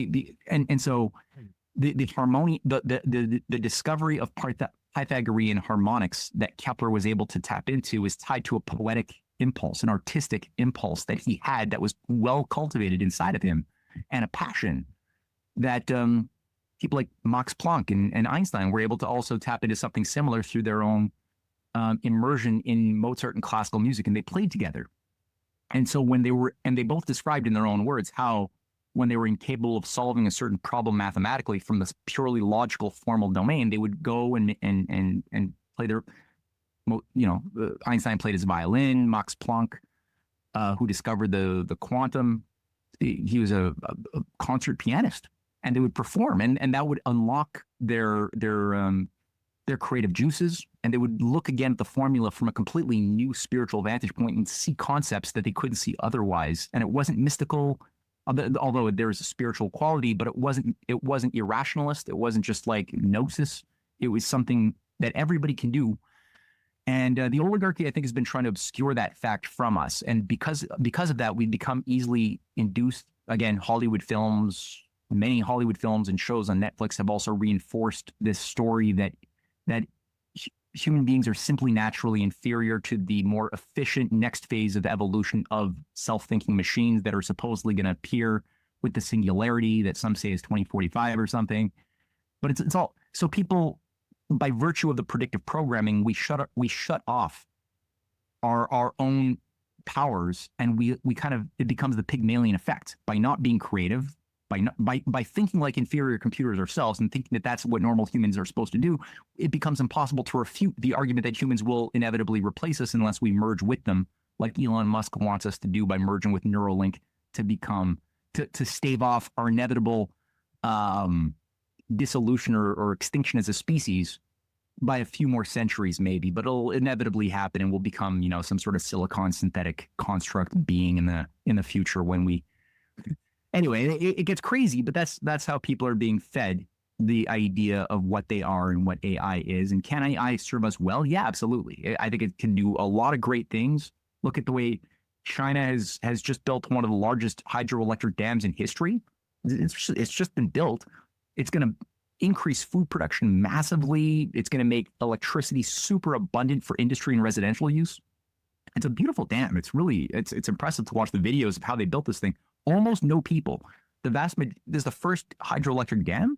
And so the harmony, the discovery of Pythagorean harmonics that Kepler was able to tap into is tied to a poetic impulse, an artistic impulse that he had that was well cultivated inside of him, and a passion that people like Max Planck and Einstein were able to also tap into something similar through their own immersion in Mozart and classical music, and they played together. And so they both described in their own words how when they were incapable of solving a certain problem mathematically from this purely logical formal domain, they would go and play their, Einstein played his violin. Max Planck, who discovered the quantum, he was a concert pianist, and they would perform, and that would unlock their creative juices, and they would look again at the formula from a completely new spiritual vantage point and see concepts that they couldn't see otherwise. And it wasn't mystical, although there was a spiritual quality, but it wasn't irrationalist. It wasn't just like gnosis. It was something that everybody can do. And the oligarchy, I think, has been trying to obscure that fact from us. And because of that, we've become easily induced. Again, many Hollywood films and shows on Netflix have also reinforced this story that human beings are simply naturally inferior to the more efficient next phase of evolution of self-thinking machines that are supposedly going to appear with the singularity that some say is 2045 or something. But it's all, so people, by virtue of the predictive programming, we shut off our own powers, and it becomes the Pygmalion effect by not being creative. By thinking like inferior computers ourselves and thinking that that's what normal humans are supposed to do, it becomes impossible to refute the argument that humans will inevitably replace us unless we merge with them, like Elon Musk wants us to do by merging with Neuralink to stave off our inevitable dissolution or extinction as a species by a few more centuries, maybe. But it'll inevitably happen, and we'll become, some sort of silicon synthetic construct being in the future when we. Anyway, it gets crazy, but that's how people are being fed the idea of what they are and what AI is. And can AI serve us well? Yeah, absolutely. I think it can do a lot of great things. Look at the way China has just built one of the largest hydroelectric dams in history. It's just been built. It's going to increase food production massively. It's going to make electricity super abundant for industry and residential use. It's a beautiful dam. It's impressive to watch the videos of how they built this thing. Almost no people. This is the first hydroelectric dam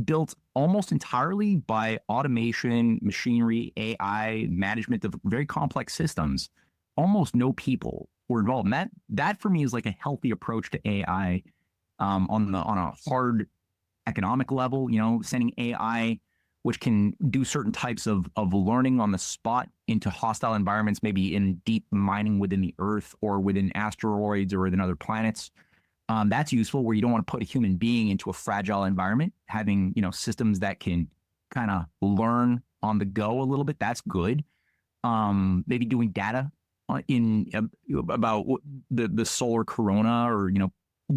built almost entirely by automation, machinery, AI, management of very complex systems. Almost no people were involved. And that for me is like a healthy approach to AI on a hard economic level, sending AI, which can do certain types of learning on the spot into hostile environments, maybe in deep mining within the Earth or within asteroids or within other planets. That's useful, where you don't want to put a human being into a fragile environment. Having, systems that can kind of learn on the go a little bit, that's good. Maybe doing data about the solar corona, or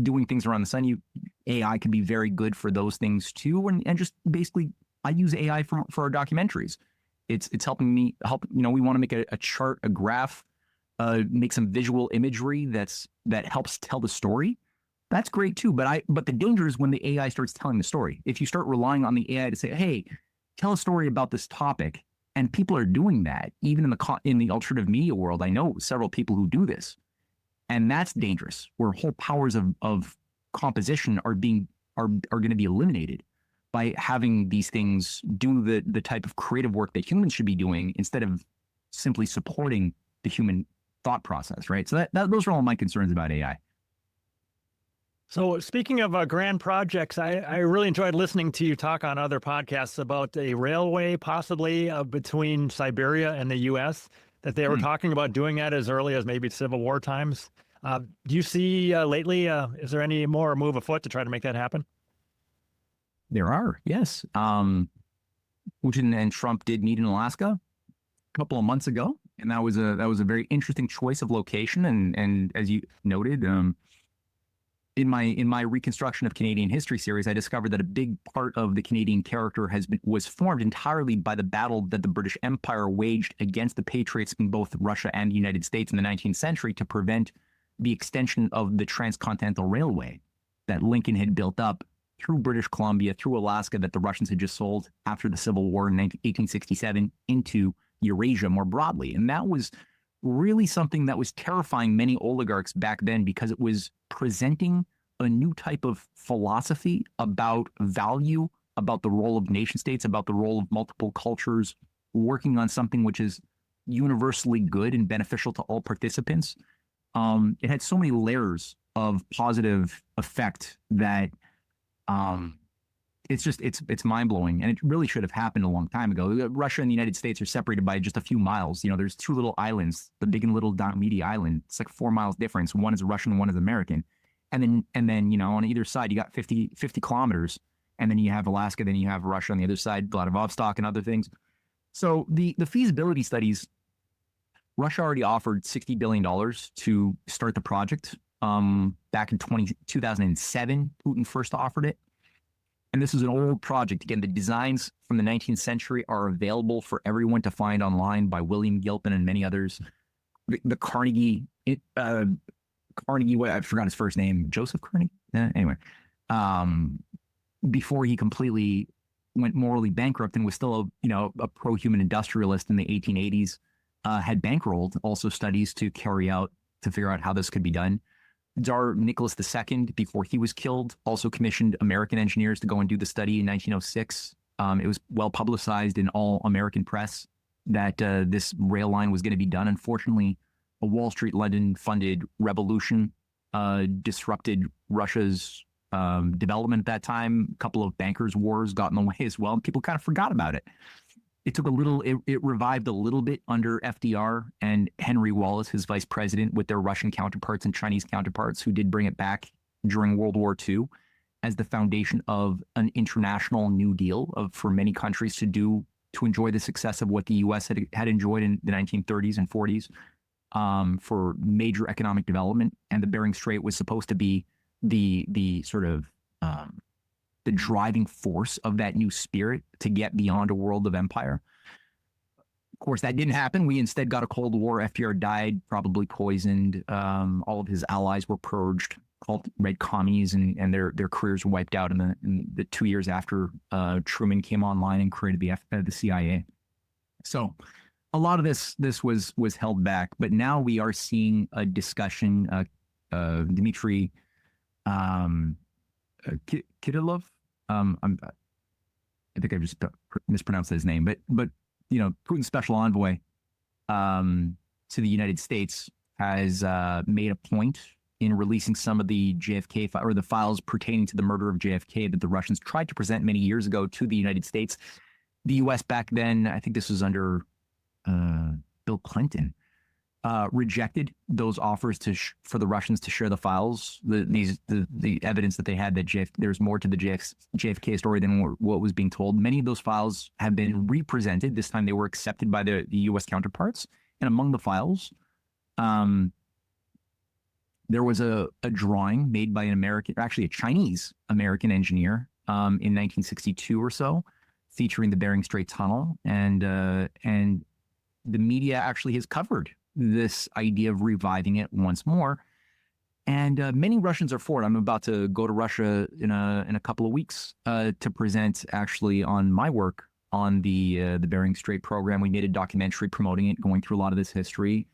doing things around the sun. AI can be very good for those things too, and just basically, I use AI for our documentaries. It's helping me we want to make a chart, a graph, make some visual imagery that helps tell the story. That's great too. But the danger is when the AI starts telling the story. If you start relying on the AI to say, hey, tell a story about this topic, and people are doing that, even in the alternative media world, I know several people who do this, and that's dangerous, where whole powers of composition are going to be eliminated by having these things do the type of creative work that humans should be doing, instead of simply supporting the human thought process, right? So those are all my concerns about AI. So speaking of grand projects, I really enjoyed listening to you talk on other podcasts about a railway possibly between Siberia and the U.S., that they were talking about doing that as early as maybe Civil War times. Do you see lately, is there any more move afoot to try to make that happen? There are, yes. Putin and Trump did meet in Alaska a couple of months ago, and that was a very interesting choice of location. And as you noted, in my reconstruction of Canadian history series, I discovered that a big part of the Canadian character was formed entirely by the battle that the British Empire waged against the patriots in both Russia and the United States in the 19th century to prevent the extension of the transcontinental railway that Lincoln had built up through British Columbia, through Alaska, that the Russians had just sold after the Civil War in 1867 into Eurasia more broadly. And that was really something that was terrifying many oligarchs back then, because it was presenting a new type of philosophy about value, about the role of nation states, about the role of multiple cultures, working on something which is universally good and beneficial to all participants. It had so many layers of positive effect that it's mind-blowing, and it really should have happened a long time ago. Russia and the United States are separated by just a few miles. There's two little islands, the big and little Diomedes Island. It's like 4 miles difference. One is Russian, one is American. And then on either side, you got 50 kilometers. And then you have Alaska, then you have Russia on the other side, Vladivostok and other things. So the feasibility studies, Russia already offered $60 billion to start the project. Back in 2007, Putin first offered it. And this is an old project. Again, the designs from the 19th century are available for everyone to find online by William Gilpin and many others. The Carnegie, I forgot his first name, Joseph Carnegie? Anyway, before he completely went morally bankrupt and was still a pro-human industrialist in the 1880s, had bankrolled also studies to figure out how this could be done. Tsar Nicholas II, before he was killed, also commissioned American engineers to go and do the study in 1906. It was well publicized in all American press that this rail line was going to be done. Unfortunately, a Wall Street, London-funded revolution disrupted Russia's development at that time. A couple of bankers' wars got in the way as well, and people kind of forgot about it. It revived a little bit under FDR and Henry Wallace, his vice president, with their Russian counterparts and Chinese counterparts, who did bring it back during World War II as the foundation of an international New Deal for many countries to enjoy the success of what the U.S. had enjoyed in the 1930s and 40s for major economic development. And the Bering Strait was supposed to be the sort of the driving force of that new spirit to get beyond a world of empire. Of course, that didn't happen. We instead got a Cold War. FDR died, probably poisoned. All of his allies were purged, called red commies, and their careers were wiped out in the 2 years after Truman came online and created the CIA. So a lot of this was held back, but now we are seeing a discussion. Dmitry Kirilov. I think I just mispronounced his name, but Putin's special envoy to the United States has made a point in releasing some of the JFK or the files pertaining to the murder of JFK that the Russians tried to present many years ago to the United States. The U.S. back then, I think this was under Bill Clinton, rejected those offers for the Russians to share the files, the evidence that they had that there's more to the JFK story than what was being told. Many of those files have been represented. This time they were accepted by the U.S. counterparts. And among the files, there was a drawing made by a Chinese American engineer in 1962 or so, featuring the Bering Strait Tunnel, and the media actually has covered this idea of reviving it once more. And many Russians are for it. I'm about to go to Russia in a couple of weeks to present actually on my work on the Bering Strait program. We made a documentary promoting it, going through a lot of this history.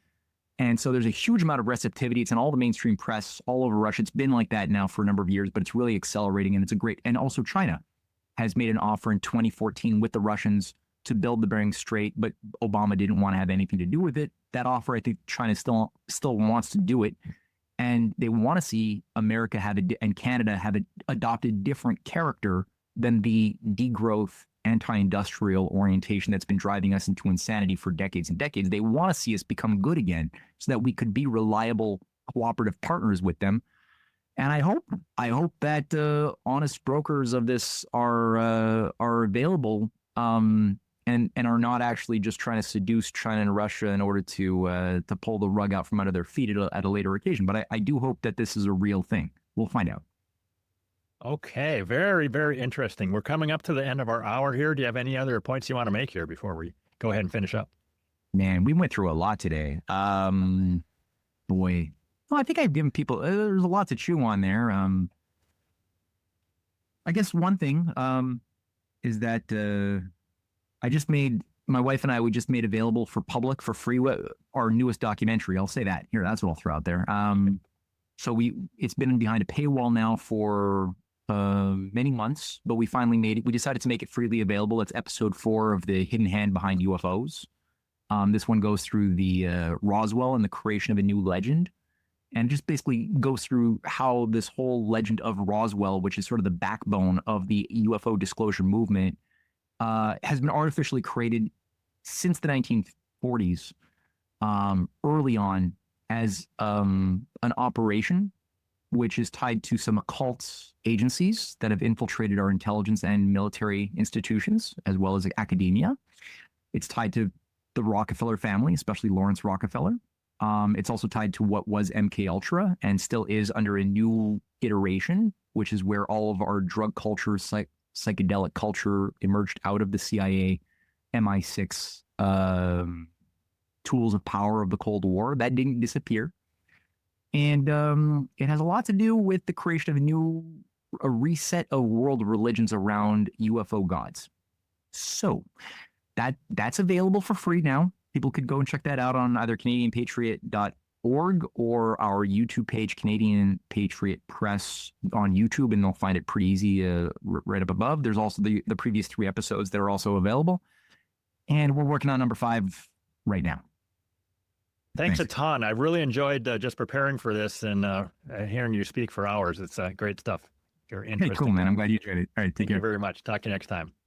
And so there's a huge amount of receptivity. It's in all the mainstream press all over Russia. It's been like that now for a number of years, but it's really accelerating, and it's a great. And also China has made an offer in 2014 with the Russians to build the Bering Strait, but Obama didn't want to have anything to do with it. That offer, I think China still wants to do it, and they want to see America and Canada have adopted different character than the degrowth, anti-industrial orientation that's been driving us into insanity for decades and decades. They want to see us become good again so that we could be reliable, cooperative partners with them. And I hope that honest brokers of this are available and are not actually just trying to seduce China and Russia in order to pull the rug out from under their feet at a later occasion. But I do hope that this is a real thing. We'll find out. Okay, very, very interesting. We're coming up to the end of our hour here. Do you have any other points you want to make here before we go ahead and finish up? Man, we went through a lot today. Boy, well, I think I've given people, there's a lot to chew on there. I guess one thing is that my wife and I, we just made available for public for free our newest documentary. I'll say that here. That's what I'll throw out there. So it's been behind a paywall now for many months, but we finally we decided to make it freely available. It's episode 4 of The Hidden Hand Behind UFOs. This one goes through the Roswell and the creation of a new legend, and just basically goes through how this whole legend of Roswell, which is sort of the backbone of the UFO disclosure movement, has been artificially created since the 1940s, early on as an operation which is tied to some occult agencies that have infiltrated our intelligence and military institutions, as well as academia. It's tied to the Rockefeller family, especially Lawrence Rockefeller. It's also tied to what was MK Ultra and still is under a new iteration, which is where all of our drug culture, psychedelic culture emerged out of the CIA, MI6 tools of power of the Cold War. That didn't disappear. And it has a lot to do with the creation of a reset of world religions around UFO gods. So that's available for free now. People could go and check that out on either CanadianPatriot.org or our YouTube page, Canadian Patriot Press on YouTube, and they'll find it pretty easy right up above. There's also the previous 3 episodes that are also available. And we're working on number 5 right now. Thanks a ton. I really enjoyed just preparing for this and hearing you speak for hours. It's great stuff. You're interesting. Hey, cool, man. I'm glad you enjoyed it. All right, take care. Thank you very much. Talk to you next time.